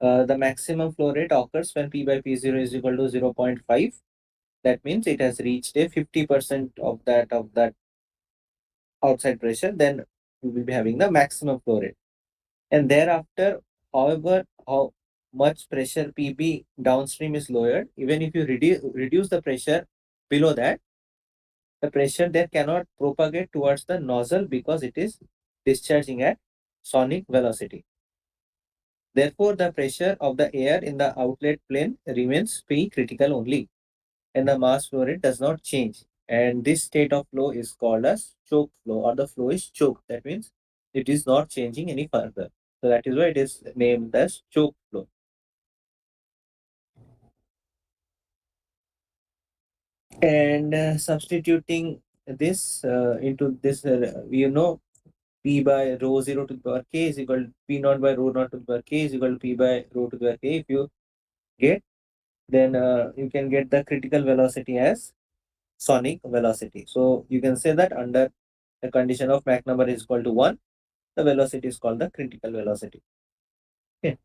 the maximum flow rate occurs when P by P0 is equal to zero point 0.5. That means it has reached a 50% of that outside pressure. Then you will be having the maximum flow rate. And thereafter, however, how much pressure PB downstream is lowered, even if you reduce the pressure below that, the pressure there cannot propagate towards the nozzle because it is discharging at sonic velocity. Therefore, the pressure of the air in the outlet plane remains P critical only, and the mass flow rate does not change. And this state of flow is called as choke flow, or the flow is choked. That means it is not changing any further. So that is why it is named as choke flow. And substituting this into this, P by rho 0 to the power k is equal to P naught by rho naught to the power k is equal to P by rho to the power k. If you get, then you can get the critical velocity as sonic velocity. So you can say that under the condition of Mach number is equal to 1, the velocity is called the critical velocity. Okay.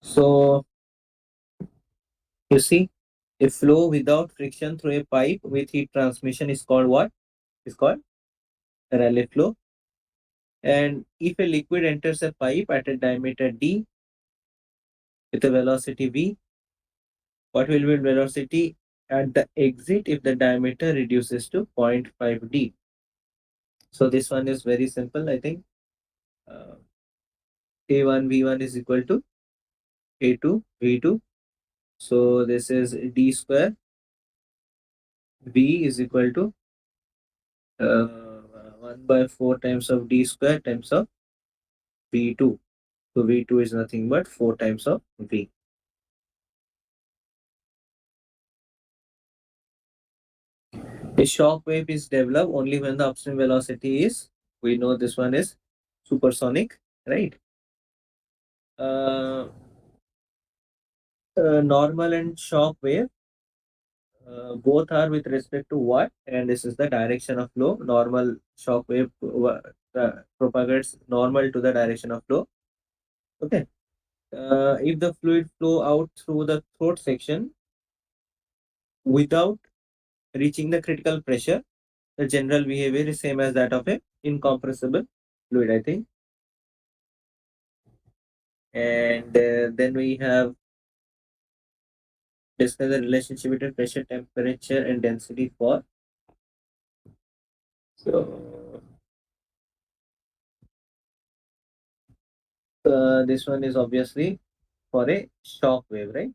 So you see, a flow without friction through a pipe with heat transmission is called what? Is called Rayleigh flow. And if a liquid enters a pipe at a diameter d with a velocity v, what will be velocity at the exit if the diameter reduces to 0.5 d? So this one is very simple, I think. Uh, A1 V1 is equal to A2 V2. So this is d square. V is equal to 1 by 4 times of d square times of V2. So V2 is nothing but 4 times of V. A shock wave is developed only when the upstream velocity is, we know this one is supersonic, right? Uh, Normal and shock wave, both are with respect to what? And this is the direction of flow. Normal shock wave propagates normal to the direction of flow. Okay. If the fluid flow out through the throat section without reaching the critical pressure, the general behavior is same as that of a incompressible fluid, I think. And then we have discussed the relationship between pressure, temperature, and density for. So this one is obviously for a shock wave, right?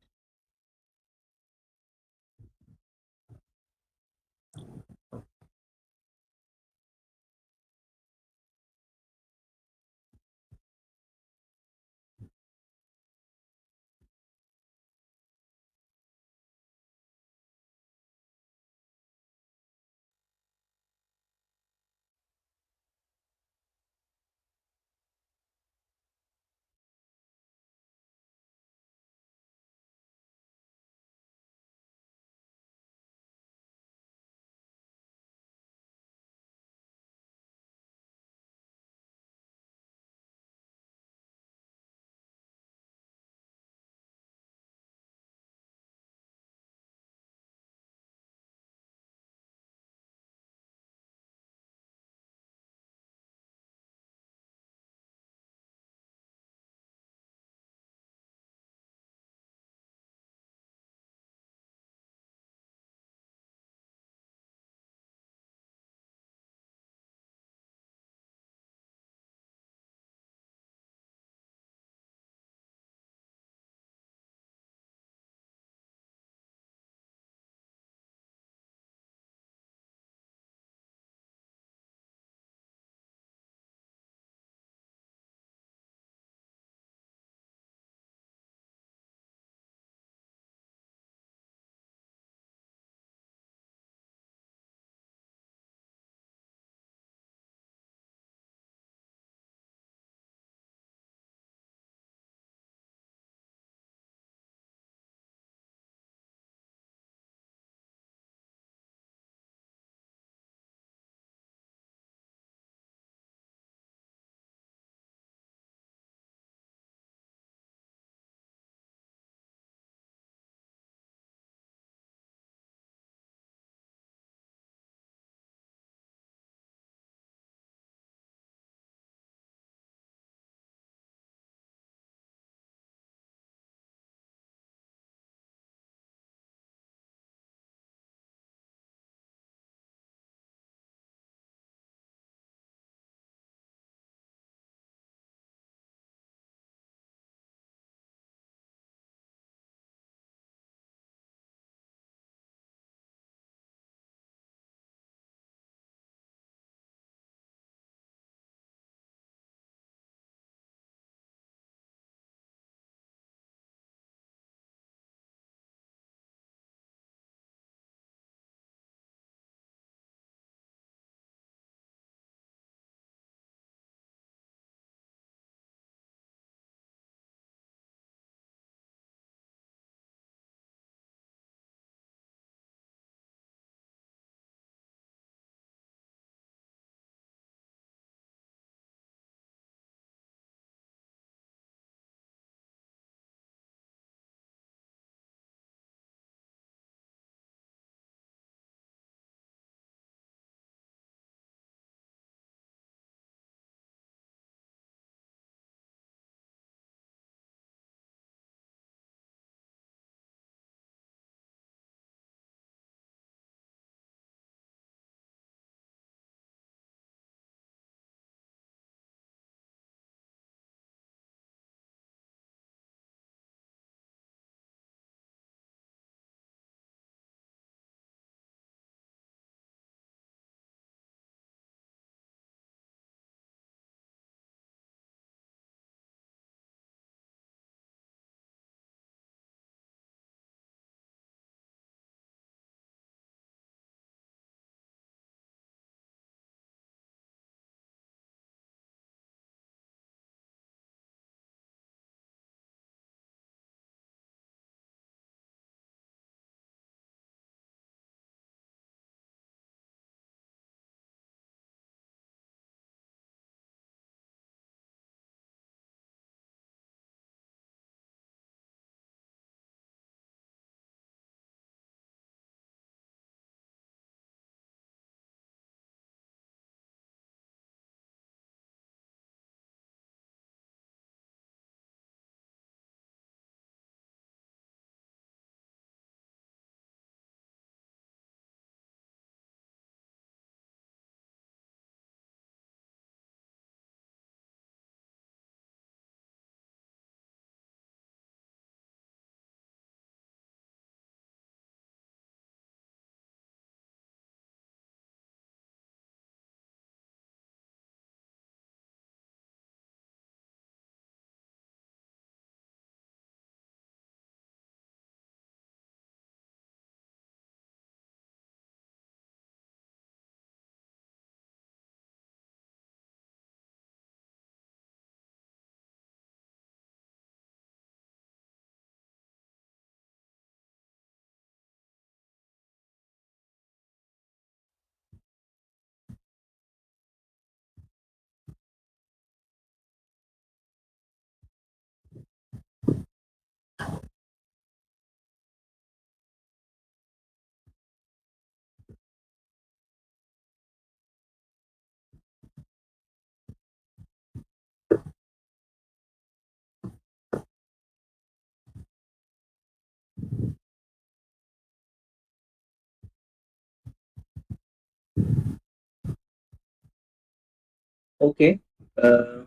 Okay. Uh,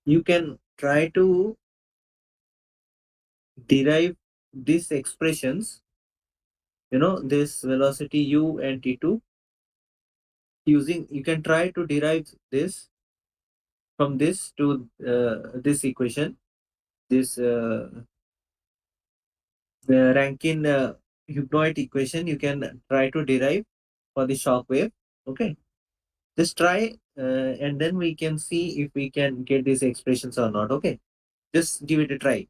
you can try to derive these expressions, this velocity u and t2, using, you can try to derive this from this to this equation, this Rankine Hugonoid equation. You can try to derive for the shock wave. Okay, just try, and then we can see if we can get these expressions or not. Okay, just give it a try.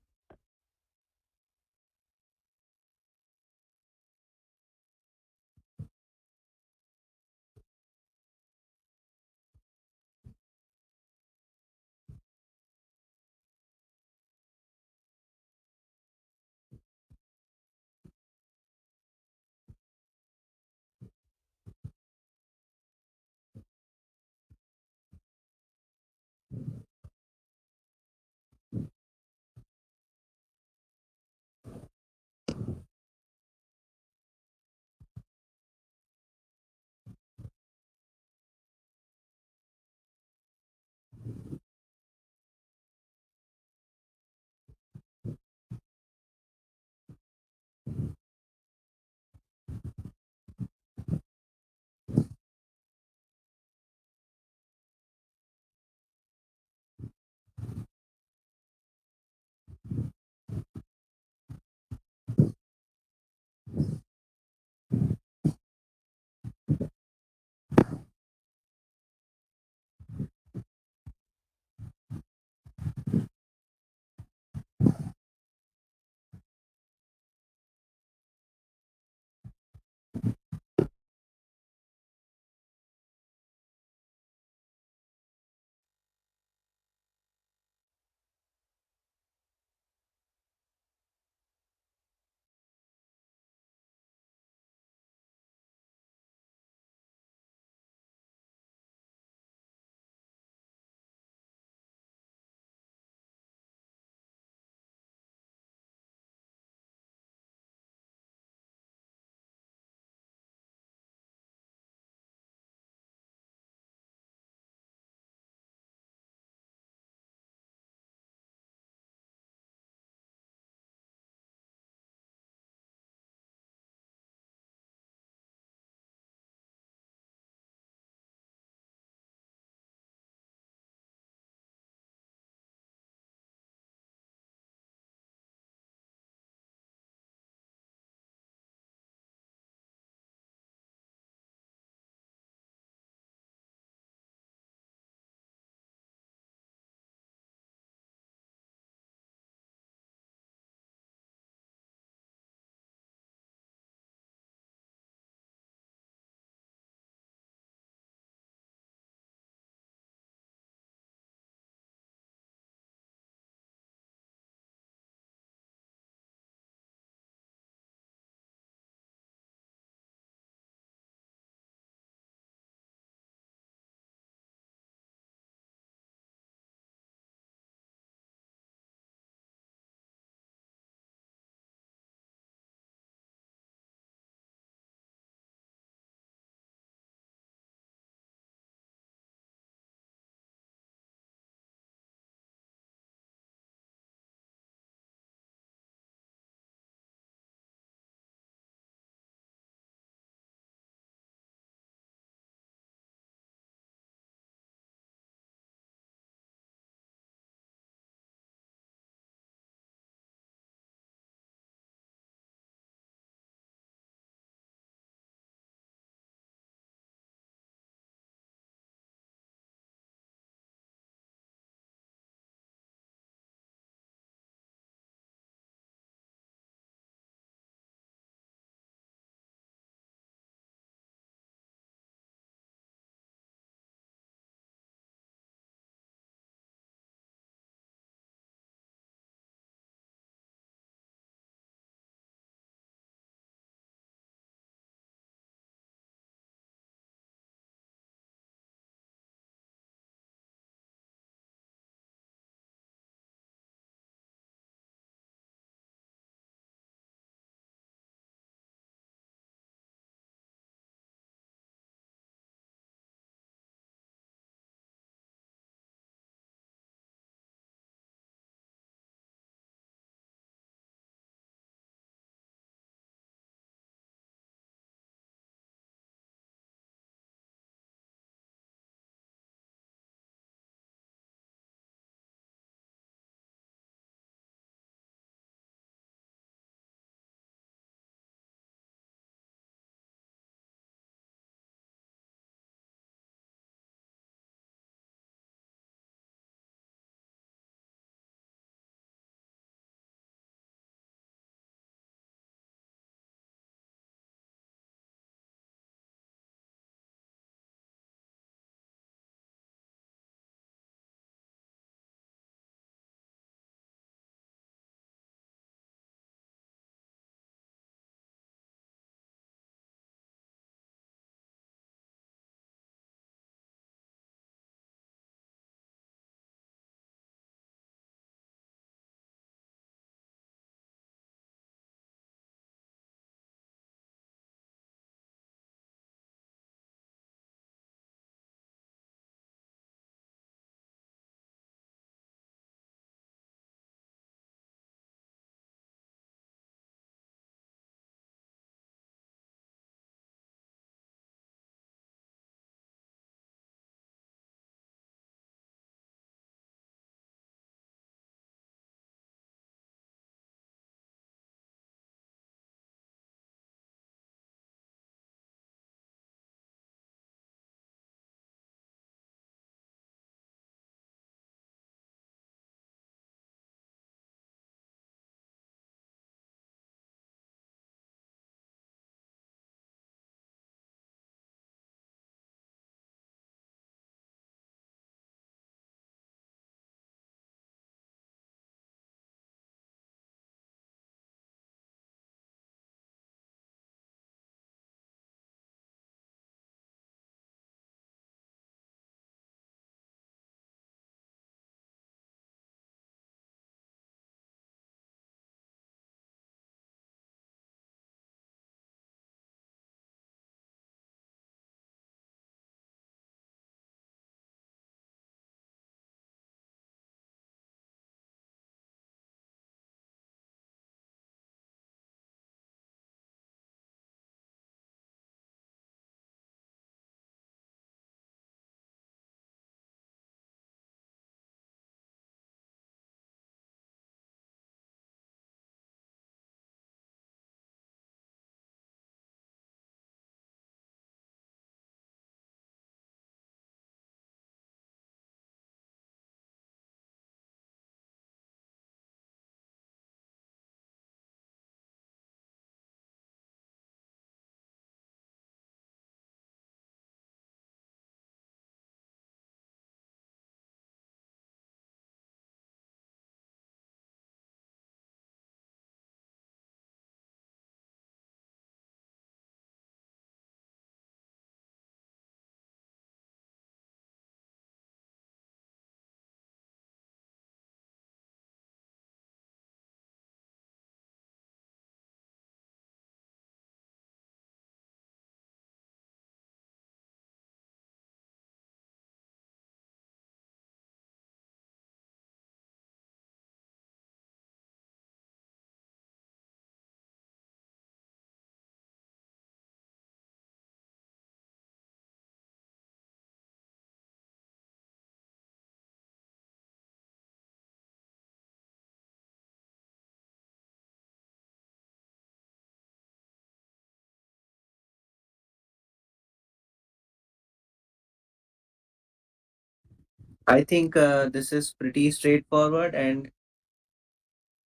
I think this is pretty straightforward, and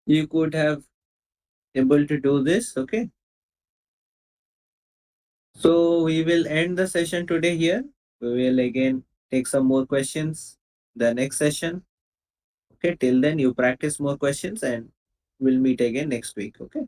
you could have able to do this. Okay, so we will end the session today here. We will again take some more questions the next session. Okay, till then you practice more questions and we'll meet again next week. Okay.